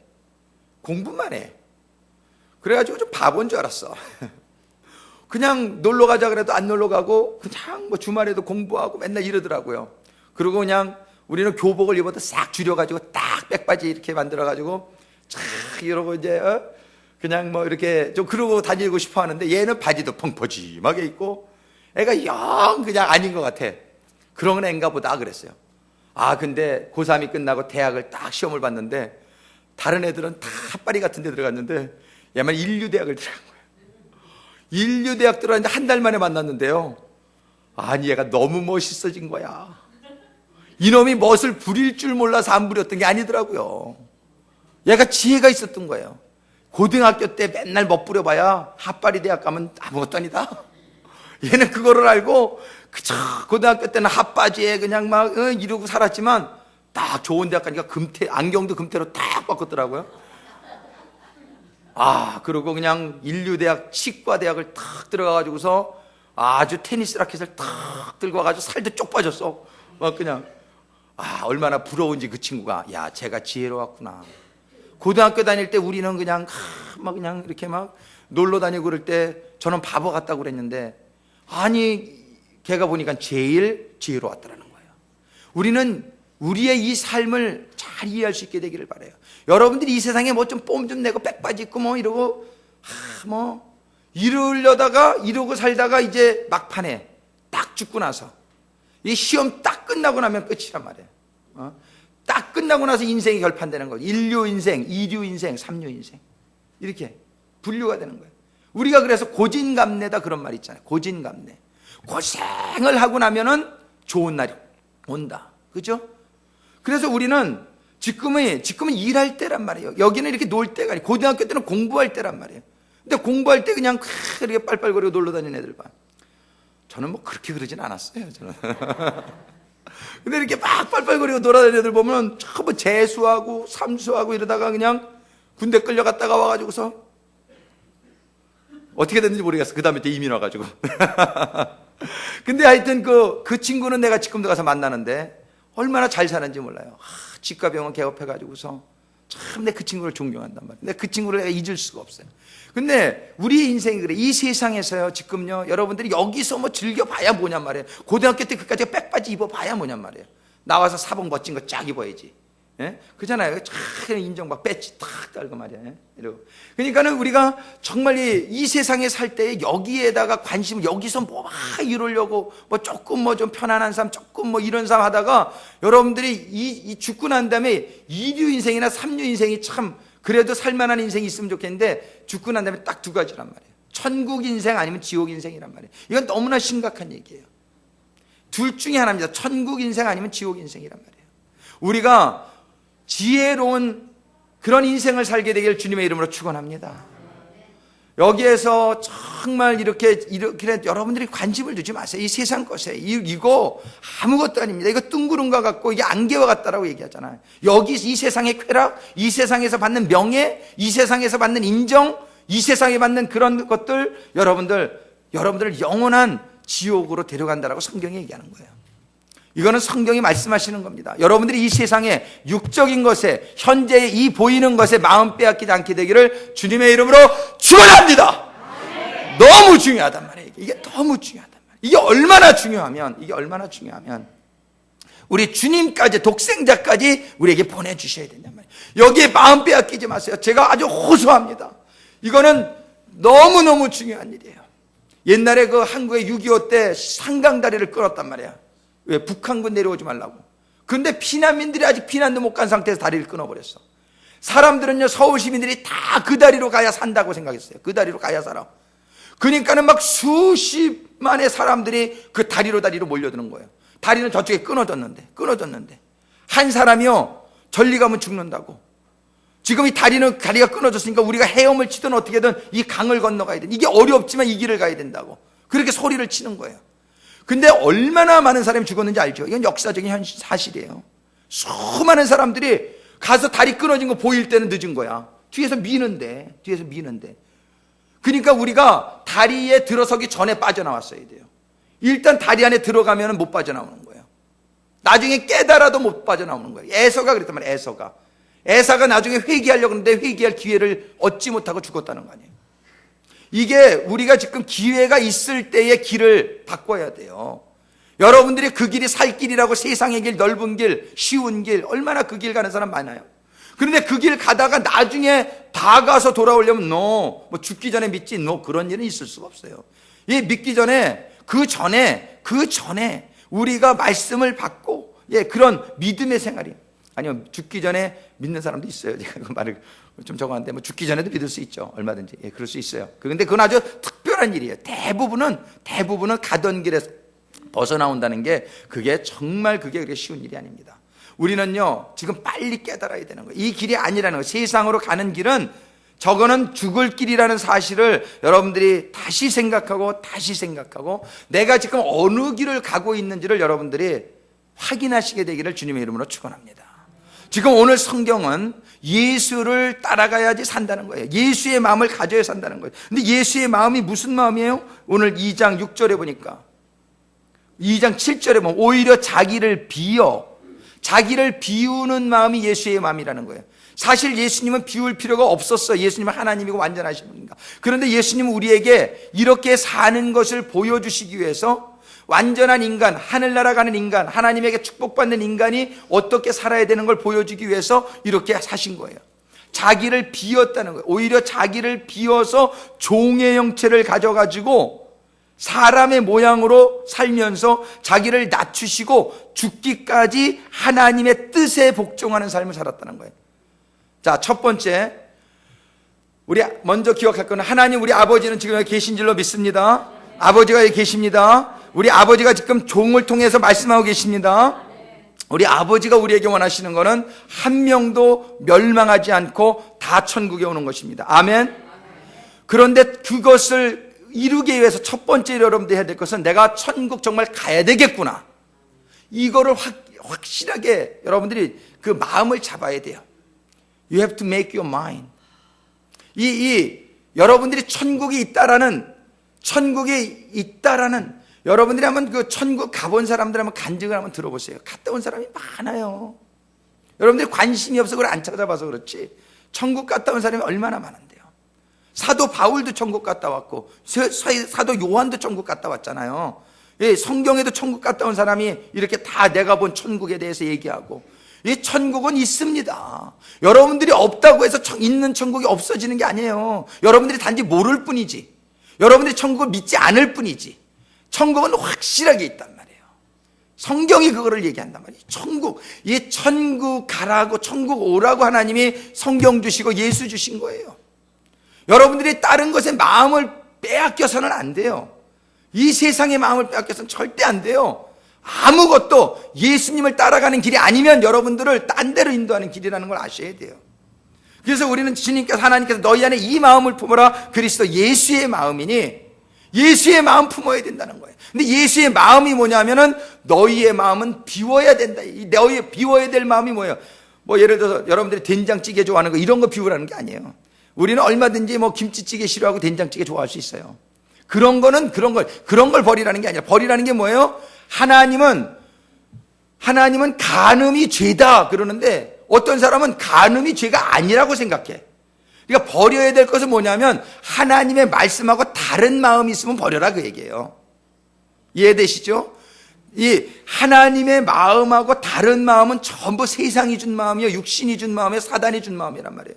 Speaker 1: 공부만 해. 그래가지고 좀 바보인 줄 알았어. 그냥 놀러 가자 그래도 안 놀러 가고 그냥 뭐 주말에도 공부하고 맨날 이러더라고요. 그리고 그냥 우리는 교복을 입어도 싹 줄여가지고 딱 백바지 이렇게 만들어가지고 쫙 이러고 이제 그냥 뭐 이렇게 좀 그러고 다니고 싶어 하는데 얘는 바지도 펑퍼짐하게 입고 애가 영 그냥 아닌 것 같아. 그런 애인가 보다 그랬어요. 근데 고3이 끝나고 대학을 딱 시험을 봤는데 다른 애들은 다 핫바리 같은 데 들어갔는데 얘만 인류대학을 들어간 거예요. 인류대학 들어갔는데 한 달 만에 만났는데요. 아니 얘가 너무 멋있어진 거야. 이놈이 멋을 부릴 줄 몰라서 안 부렸던 게 아니더라고요. 얘가 지혜가 있었던 거예요. 고등학교 때 맨날 멋부려봐야 핫바리 대학 가면 아무것도 아니다. 얘는 그거를 알고 그저 고등학교 때는 핫바지에 그냥 막 이러고 살았지만 딱 좋은 대학 가니까 안경도 금태로 딱 바꿨더라고요. 그리고 그냥 인류대학, 치과대학을 탁 들어가가지고서 아주 테니스 라켓을 탁 들고 와가지고 살도 쪽 빠졌어. 막 그냥, 얼마나 부러운지 그 친구가. 야, 제가 지혜로웠구나. 고등학교 다닐 때 우리는 그냥, 그냥 이렇게 막 놀러 다니고 그럴 때 저는 바보 같다고 그랬는데, 아니, 걔가 보니까 제일 지혜로웠더라는 거예요. 우리는 우리의 이 삶을 잘 이해할 수 있게 되기를 바라요. 여러분들이 이 세상에 뭐 좀 뽐 좀 내고 백바지 입고 뭐 이러고 이러고 살다가 이제 막판에 딱 죽고 나서 이 시험 딱 끝나고 나면 끝이란 말이에요. 딱 끝나고 나서 인생이 결판되는 거죠. 인류 인생, 이류 인생, 삼류 인생 이렇게 분류가 되는 거예요. 우리가 그래서 고진감래다 그런 말 있잖아요. 고진감래. 고생을 하고 나면은 좋은 날이 온다. 그죠? 그래서 우리는 지금은 일할 때란 말이에요. 여기는 이렇게 놀 때가 아니고 고등학교 때는 공부할 때란 말이에요. 근데 공부할 때 그냥 이렇게 빨빨거리고 놀러 다니는 애들 봐. 저는 뭐 그렇게 그러진 않았어요. 저는. 근데 이렇게 막 빨빨거리고 놀아다니는 애들 보면 전부 재수하고 삼수하고 이러다가 그냥 군대 끌려갔다가 와가지고서 어떻게 됐는지 모르겠어. 그 다음에 또 이민 와가지고. 근데 하여튼 그 친구는 내가 지금도 가서 만나는데 얼마나 잘 사는지 몰라요. 치과병원 개업해가지고서 참 내 그 친구를 존경한단 말이에요. 근데 그 친구를 내가 잊을 수가 없어요. 근데 우리 인생이 그래. 이 세상에서요, 지금요, 여러분들이 여기서 뭐 즐겨봐야 뭐냔 말이에요. 고등학교 때 그까지 백바지 입어봐야 뭐냔 말이에요. 나와서 사복 멋진 거 쫙 입어야지. 예? 그잖아요. 쫙 인정박 배지 탁 달고 말이야. 이러고. 그러니까는 우리가 정말 이 세상에 살 때 여기에다가 관심을 여기서 뭐 막 이루려고 뭐 조금 뭐 좀 편안한 삶 조금 뭐 이런 삶 하다가 여러분들이 이 죽고 난 다음에 이류 인생이나 삼류 인생이 참 그래도 살만한 인생이 있으면 좋겠는데 죽고 난 다음에 딱 두 가지란 말이에요. 천국 인생 아니면 지옥 인생이란 말이에요. 이건 너무나 심각한 얘기예요. 둘 중에 하나입니다. 천국 인생 아니면 지옥 인생이란 말이에요. 우리가 지혜로운 그런 인생을 살게 되기를 주님의 이름으로 축원합니다. 여기에서 정말 이렇게 여러분들이 관심을 두지 마세요. 이 세상 것에 이거 아무것도 아닙니다. 이거 둥그런 것 같고 이게 안개와 같다라고 얘기하잖아요. 여기 이 세상의 쾌락, 이 세상에서 받는 명예, 이 세상에서 받는 인정, 이 세상에 받는 그런 것들 여러분들을 영원한 지옥으로 데려간다라고 성경이 얘기하는 거예요. 이거는 성경이 말씀하시는 겁니다. 여러분들이 이 세상에 육적인 것에 현재 이 보이는 것에 마음 빼앗기지 않게 되기를 주님의 이름으로 축원합니다. 너무 중요하단 말이에요. 이게 너무 중요하단 말이에요. 이게 얼마나 중요하면 우리 주님까지 독생자까지 우리에게 보내주셔야 된단 말이에요. 여기에 마음 빼앗기지 마세요. 제가 아주 호소합니다. 이거는 너무너무 중요한 일이에요. 옛날에 그 한국의 6.25 때 한강다리를 끊었단 말이에요. 왜? 북한군 내려오지 말라고. 그런데 피난민들이 아직 피난도 못 간 상태에서 다리를 끊어버렸어. 사람들은요, 서울 시민들이 다 그 다리로 가야 산다고 생각했어요. 그 다리로 가야 살아. 그러니까는 막 수십만의 사람들이 그 다리로 몰려드는 거예요. 다리는 저쪽에 끊어졌는데 한 사람이요, 전리 가면 죽는다고. 지금 이 다리가 끊어졌으니까 우리가 헤엄을 치든 어떻게든 이 강을 건너가야 돼. 이게 어렵지만 이 길을 가야 된다고. 그렇게 소리를 치는 거예요. 근데 얼마나 많은 사람이 죽었는지 알죠? 이건 역사적인 사실이에요. 수많은 사람들이 가서 다리 끊어진 거 보일 때는 늦은 거야. 뒤에서 미는데. 그러니까 우리가 다리에 들어서기 전에 빠져나왔어야 돼요. 일단 다리 안에 들어가면 못 빠져나오는 거예요. 나중에 깨달아도 못 빠져나오는 거예요. 에서가 그랬단 말이에요. 에서가 나중에 회개하려고 하는데 회개할 기회를 얻지 못하고 죽었다는 거 아니에요. 이게 우리가 지금 기회가 있을 때의 길을 바꿔야 돼요. 여러분들이 그 길이 살 길이라고 세상의 길, 넓은 길, 쉬운 길, 얼마나 그 길 가는 사람 많아요. 그런데 그 길 가다가 나중에 다 가서 돌아오려면 뭐 죽기 전에 믿지, 그런 일은 있을 수가 없어요. 이 믿기 전에 그 전에 우리가 말씀을 받고 그런 믿음의 생활이 아니면 죽기 전에 믿는 사람도 있어요. 제가 그 말을 좀 적었는데 죽기 전에도 믿을 수 있죠. 얼마든지. 그럴 수 있어요. 그런데 그건 아주 특별한 일이에요. 대부분은 가던 길에서 벗어나온다는 게 그게 그렇게 쉬운 일이 아닙니다. 우리는요, 지금 빨리 깨달아야 되는 거예요. 이 길이 아니라는 거예요. 세상으로 가는 길은 저거는 죽을 길이라는 사실을 여러분들이 다시 생각하고 내가 지금 어느 길을 가고 있는지를 여러분들이 확인하시게 되기를 주님의 이름으로 축원합니다. 지금 오늘 성경은 예수를 따라가야지 산다는 거예요. 예수의 마음을 가져야 산다는 거예요. 근데 예수의 마음이 무슨 마음이에요? 오늘 2장 6절에 보니까 2장 7절에 보면 오히려 자기를 비우는 마음이 예수의 마음이라는 거예요. 사실 예수님은 비울 필요가 없었어요. 예수님은 하나님이고 완전하신 분인가. 그런데 예수님은 우리에게 이렇게 사는 것을 보여주시기 위해서 완전한 인간, 하늘나라 가는 인간, 하나님에게 축복받는 인간이 어떻게 살아야 되는 걸 보여주기 위해서 이렇게 사신 거예요. 자기를 비웠다는 거예요. 오히려 자기를 비워서 종의 형체를 가져가지고 사람의 모양으로 살면서 자기를 낮추시고 죽기까지 하나님의 뜻에 복종하는 삶을 살았다는 거예요. 자, 첫 번째, 우리 먼저 기억할 거는 하나님 우리 아버지는 지금 여기 계신 줄로 믿습니다. 아버지가 여기 계십니다. 우리 아버지가 지금 종을 통해서 말씀하고 계십니다. 우리 아버지가 우리에게 원하시는 것은 한 명도 멸망하지 않고 다 천국에 오는 것입니다. 아멘. 그런데 그것을 이루기 위해서 첫 번째로 여러분들이 해야 될 것은 내가 천국 정말 가야 되겠구나. 이거를 확실하게 여러분들이 그 마음을 잡아야 돼요. You have to make your mind. 여러분들이 천국이 있다라는 여러분들이 한번 그 천국 가본 사람들 한번 간증을 한번 들어보세요. 갔다 온 사람이 많아요. 여러분들이 관심이 없어 그걸 안 찾아봐서 그렇지. 천국 갔다 온 사람이 얼마나 많은데요. 사도 바울도 천국 갔다 왔고 사도 요한도 천국 갔다 왔잖아요. 예, 성경에도 천국 갔다 온 사람이 이렇게 다 내가 본 천국에 대해서 얘기하고 이 천국은 있습니다. 여러분들이 없다고 해서 있는 천국이 없어지는 게 아니에요. 여러분들이 단지 모를 뿐이지. 여러분들이 천국을 믿지 않을 뿐이지. 천국은 확실하게 있단 말이에요. 성경이 그거를 얘기한단 말이에요. 천국 가라고 천국 오라고 하나님이 성경 주시고 예수 주신 거예요. 여러분들이 다른 것에 마음을 빼앗겨서는 안 돼요. 이 세상의 마음을 빼앗겨서는 절대 안 돼요. 아무것도 예수님을 따라가는 길이 아니면 여러분들을 딴 데로 인도하는 길이라는 걸 아셔야 돼요. 그래서 우리는 주님께서 하나님께서 너희 안에 이 마음을 품어라. 그리스도 예수의 마음이니 예수의 마음 품어야 된다는 거예요. 근데 예수의 마음이 뭐냐면은 너희의 마음은 비워야 된다. 너희 비워야 될 마음이 뭐예요? 뭐 예를 들어서 여러분들이 된장찌개 좋아하는 거 이런 거 비우라는 게 아니에요. 우리는 얼마든지 뭐 김치찌개 싫어하고 된장찌개 좋아할 수 있어요. 그런 걸 버리라는 게 아니라 버리라는 게 뭐예요? 하나님은 간음이 죄다 그러는데 어떤 사람은 간음이 죄가 아니라고 생각해. 그러니까 버려야 될 것은 뭐냐면 하나님의 말씀하고 다른 마음이 있으면 버려라 그 얘기예요. 이해되시죠? 이 하나님의 마음하고 다른 마음은 전부 세상이 준 마음이요, 육신이 준 마음이요, 사단이 준 마음이란 말이에요.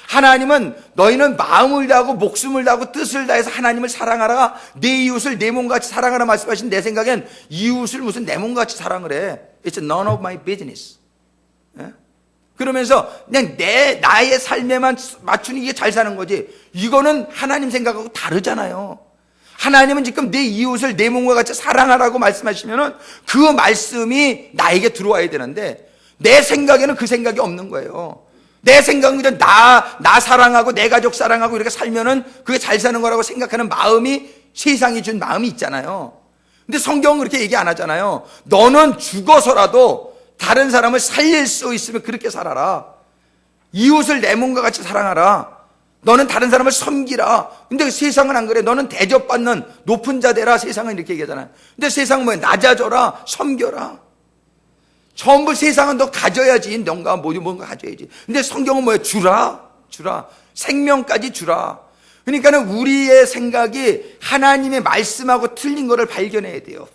Speaker 1: 하나님은 너희는 마음을 다하고 목숨을 다하고 뜻을 다해서 하나님을 사랑하라, 내 이웃을 내 몸같이 사랑하라 말씀하신. 내 생각엔 이웃을 무슨 내 몸같이 사랑을 해. It's none of my business. 그러면서 그냥 나의 삶에만 맞추는 게 잘 사는 거지. 이거는 하나님 생각하고 다르잖아요. 하나님은 지금 내 이웃을 내 몸과 같이 사랑하라고 말씀하시면은 그 말씀이 나에게 들어와야 되는데 내 생각에는 그 생각이 없는 거예요. 내 생각은 그냥 나 사랑하고 내 가족 사랑하고 이렇게 살면은 그게 잘 사는 거라고 생각하는 마음이 세상이 준 마음이 있잖아요. 근데 성경은 그렇게 얘기 안 하잖아요. 너는 죽어서라도 다른 사람을 살릴 수 있으면 그렇게 살아라. 이웃을 내 몸과 같이 사랑하라. 너는 다른 사람을 섬기라. 근데 세상은 안 그래. 너는 대접받는 높은 자 되라. 세상은 이렇게 얘기하잖아요. 근데 세상은 뭐야? 낮아져라. 섬겨라. 전부 세상은 너 가져야지. 뭔가 가져야지. 근데 성경은 뭐야? 주라. 생명까지 주라. 그러니까는 우리의 생각이 하나님의 말씀하고 틀린 거를 발견해야 돼요.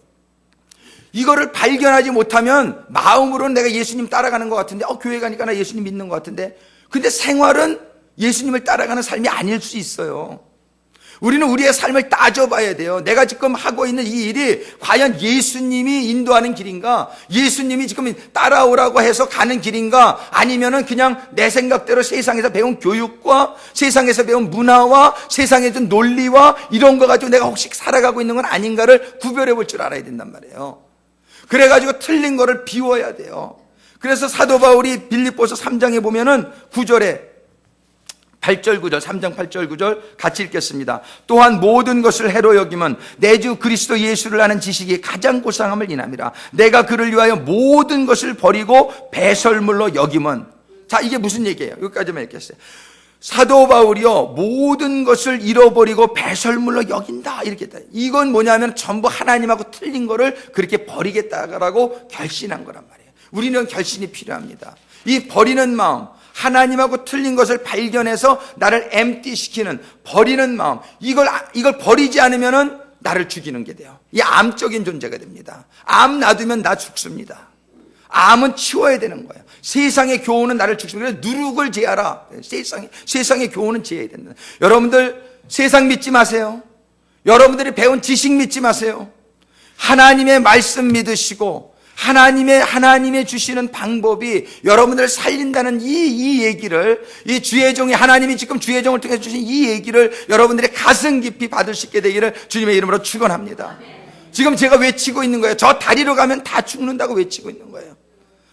Speaker 1: 이거를 발견하지 못하면 마음으로는 내가 예수님 따라가는 것 같은데 교회 가니까 나 예수님 믿는 것 같은데 근데 생활은 예수님을 따라가는 삶이 아닐 수 있어요. 우리는 우리의 삶을 따져봐야 돼요. 내가 지금 하고 있는 이 일이 과연 예수님이 인도하는 길인가? 예수님이 지금 따라오라고 해서 가는 길인가? 아니면은 그냥 내 생각대로 세상에서 배운 교육과 세상에서 배운 문화와 세상에 준 논리와 이런 거 가지고 내가 혹시 살아가고 있는 건 아닌가를 구별해 볼 줄 알아야 된단 말이에요. 그래가지고 틀린 거를 비워야 돼요. 그래서 사도 바울이 빌립보서 3장에 보면은 9절에 8절 9절 3장 8절 9절 같이 읽겠습니다. 또한 모든 것을 해로 여김은 내 주 그리스도 예수를 아는 지식이 가장 고상함을 인함이라. 내가 그를 위하여 모든 것을 버리고 배설물로 여김은. 자, 이게 무슨 얘기예요? 여기까지만 읽겠어요. 사도 바울이요, 모든 것을 잃어버리고 배설물로 여긴다, 이렇게 했다. 이건 뭐냐면 전부 하나님하고 틀린 거를 그렇게 버리겠다라고 결심한 거란 말이에요. 우리는 결심이 필요합니다. 이 버리는 마음, 하나님하고 틀린 것을 발견해서 나를 엠티시키는 버리는 마음, 이걸 버리지 않으면은 나를 죽이는 게 돼요. 이 암적인 존재가 됩니다. 암 놔두면 나 죽습니다. 암은 치워야 되는 거예요. 세상의 교훈은 나를 죽습니다. 누룩을 제하라. 세상의 교훈은 제해야 된다. 여러분들 세상 믿지 마세요. 여러분들이 배운 지식 믿지 마세요. 하나님의 말씀 믿으시고 하나님의 주시는 방법이 여러분들을 살린다는 이 얘기를, 이 주의 종이, 하나님이 지금 주의 종을 통해서 주신 이 얘기를 여러분들의 가슴 깊이 받을 수 있게 되기를 주님의 이름으로 축원합니다. 지금 제가 외치고 있는 거예요. 저 다리로 가면 다 죽는다고 외치고 있는 거예요.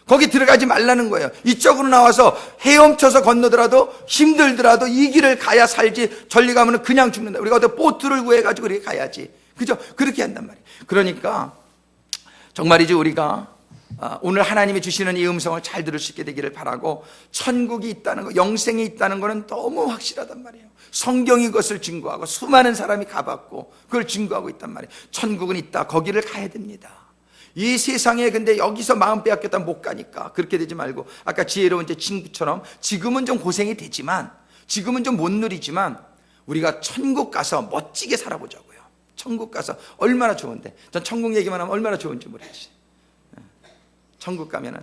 Speaker 1: 거기 들어가지 말라는 거예요. 이쪽으로 나와서 헤엄쳐서 건너더라도 힘들더라도 이 길을 가야 살지, 저리 가면 그냥 죽는다. 우리가 어떤 보트를 구해가지고 그렇게 가야지. 그죠? 그렇게 한단 말이에요. 그러니까 정말이죠, 우리가 오늘 하나님이 주시는 이 음성을 잘 들을 수 있게 되기를 바라고, 천국이 있다는 거, 영생이 있다는 거는 너무 확실하단 말이에요. 성경이 그것을 증거하고 수많은 사람이 가봤고 그걸 증거하고 있단 말이에요. 천국은 있다. 거기를 가야 됩니다. 이 세상에 근데 여기서 마음 빼앗겼다 못 가니까 그렇게 되지 말고, 아까 지혜로운 제 친구처럼 지금은 좀 고생이 되지만, 지금은 좀 못 누리지만 우리가 천국 가서 멋지게 살아보자고요. 천국 가서 얼마나 좋은데, 전 천국 얘기만 하면 얼마나 좋은지 모르겠어요. 천국 가면은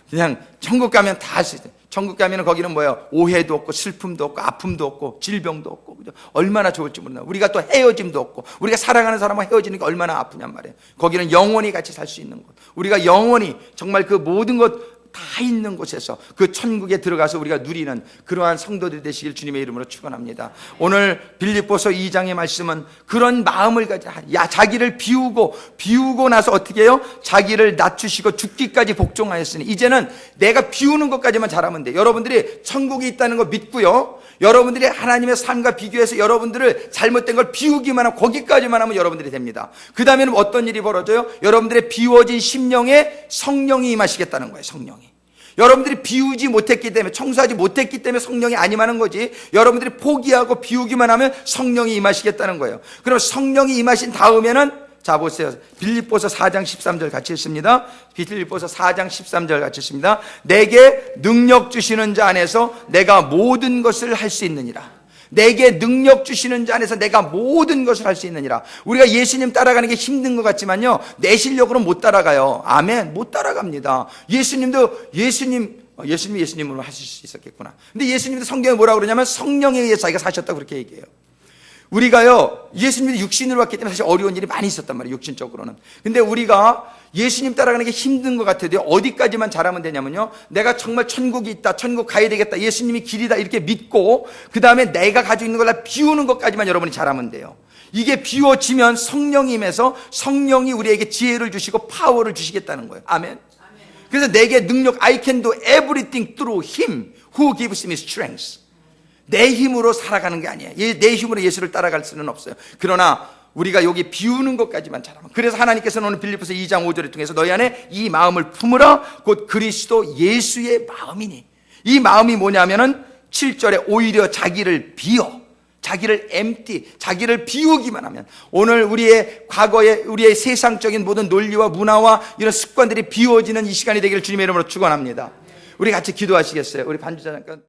Speaker 1: 그냥 천국 가면 다 할 수 있어요. 천국 가면 거기는 뭐예요? 오해도 없고 슬픔도 없고 아픔도 없고 질병도 없고, 그죠? 얼마나 좋을지 모르나. 우리가 또 헤어짐도 없고, 우리가 사랑하는 사람과 헤어지는 게 얼마나 아프냔 말이에요. 거기는 영원히 같이 살 수 있는 곳, 우리가 영원히 정말 그 모든 것 다 있는 곳에서 그 천국에 들어가서 우리가 누리는 그러한 성도들이 되시길 주님의 이름으로 축원합니다. 오늘 빌립보서 2장의 말씀은 그런 마음을 가져, 자기를 비우고 나서 어떻게 해요? 자기를 낮추시고 죽기까지 복종하였으니 이제는 내가 비우는 것까지만 잘하면 돼요. 여러분들이 천국이 있다는 거 믿고요, 여러분들이 하나님의 삶과 비교해서 여러분들을 잘못된 걸 비우기만 하면, 거기까지만 하면 여러분들이 됩니다. 그 다음에는 어떤 일이 벌어져요? 여러분들의 비워진 심령에 성령이 임하시겠다는 거예요. 성령이. 여러분들이 비우지 못했기 때문에, 청소하지 못했기 때문에 성령이 안 임하는 거지, 여러분들이 포기하고 비우기만 하면 성령이 임하시겠다는 거예요. 그럼 성령이 임하신 다음에는, 자 보세요, 빌립보서 4장 13절 같이 읽습니다. 빌립보서 4장 13절 같이 읽습니다. 내게 능력 주시는 자 안에서 내가 모든 것을 할 수 있느니라. 내게 능력 주시는 자 안에서 내가 모든 것을 할 수 있느니라. 우리가 예수님 따라가는 게 힘든 것 같지만요, 내 실력으로는 못 따라가요. 아멘. 못 따라갑니다. 예수님으로 하실 수 있었겠구나. 근데 예수님도 성경에 뭐라고 그러냐면 성령에 의해서 자기가 사셨다고 그렇게 얘기해요. 우리가요, 예수님이 육신으로 왔기 때문에 사실 어려운 일이 많이 있었단 말이에요, 육신적으로는. 근데 우리가 예수님 따라가는 게 힘든 것 같아도 어디까지만 잘하면 되냐면요, 내가 정말 천국이 있다, 천국 가야 되겠다, 예수님이 길이다 이렇게 믿고 그 다음에 내가 가지고 있는 걸 다 비우는 것까지만 여러분이 잘하면 돼요. 이게 비워지면 성령이 임해서 성령이 우리에게 지혜를 주시고 파워를 주시겠다는 거예요. 아멘. 그래서 내게 능력, I can do everything through him who gives me strength. 내 힘으로 살아가는 게 아니에요. 내 힘으로 예수를 따라갈 수는 없어요. 그러나 우리가 여기 비우는 것까지만 잘하면, 그래서 하나님께서는 오늘 빌립보서 2장 5절을 통해서 너희 안에 이 마음을 품으라, 곧 그리스도 예수의 마음이니. 이 마음이 뭐냐면은 7절에 오히려 자기를 비워, 자기를 자기를 비우기만 하면, 오늘 우리의 과거에 우리의 세상적인 모든 논리와 문화와 이런 습관들이 비워지는 이 시간이 되기를 주님의 이름으로 축원합니다. 우리 같이 기도하시겠어요? 우리 반주자 잠깐.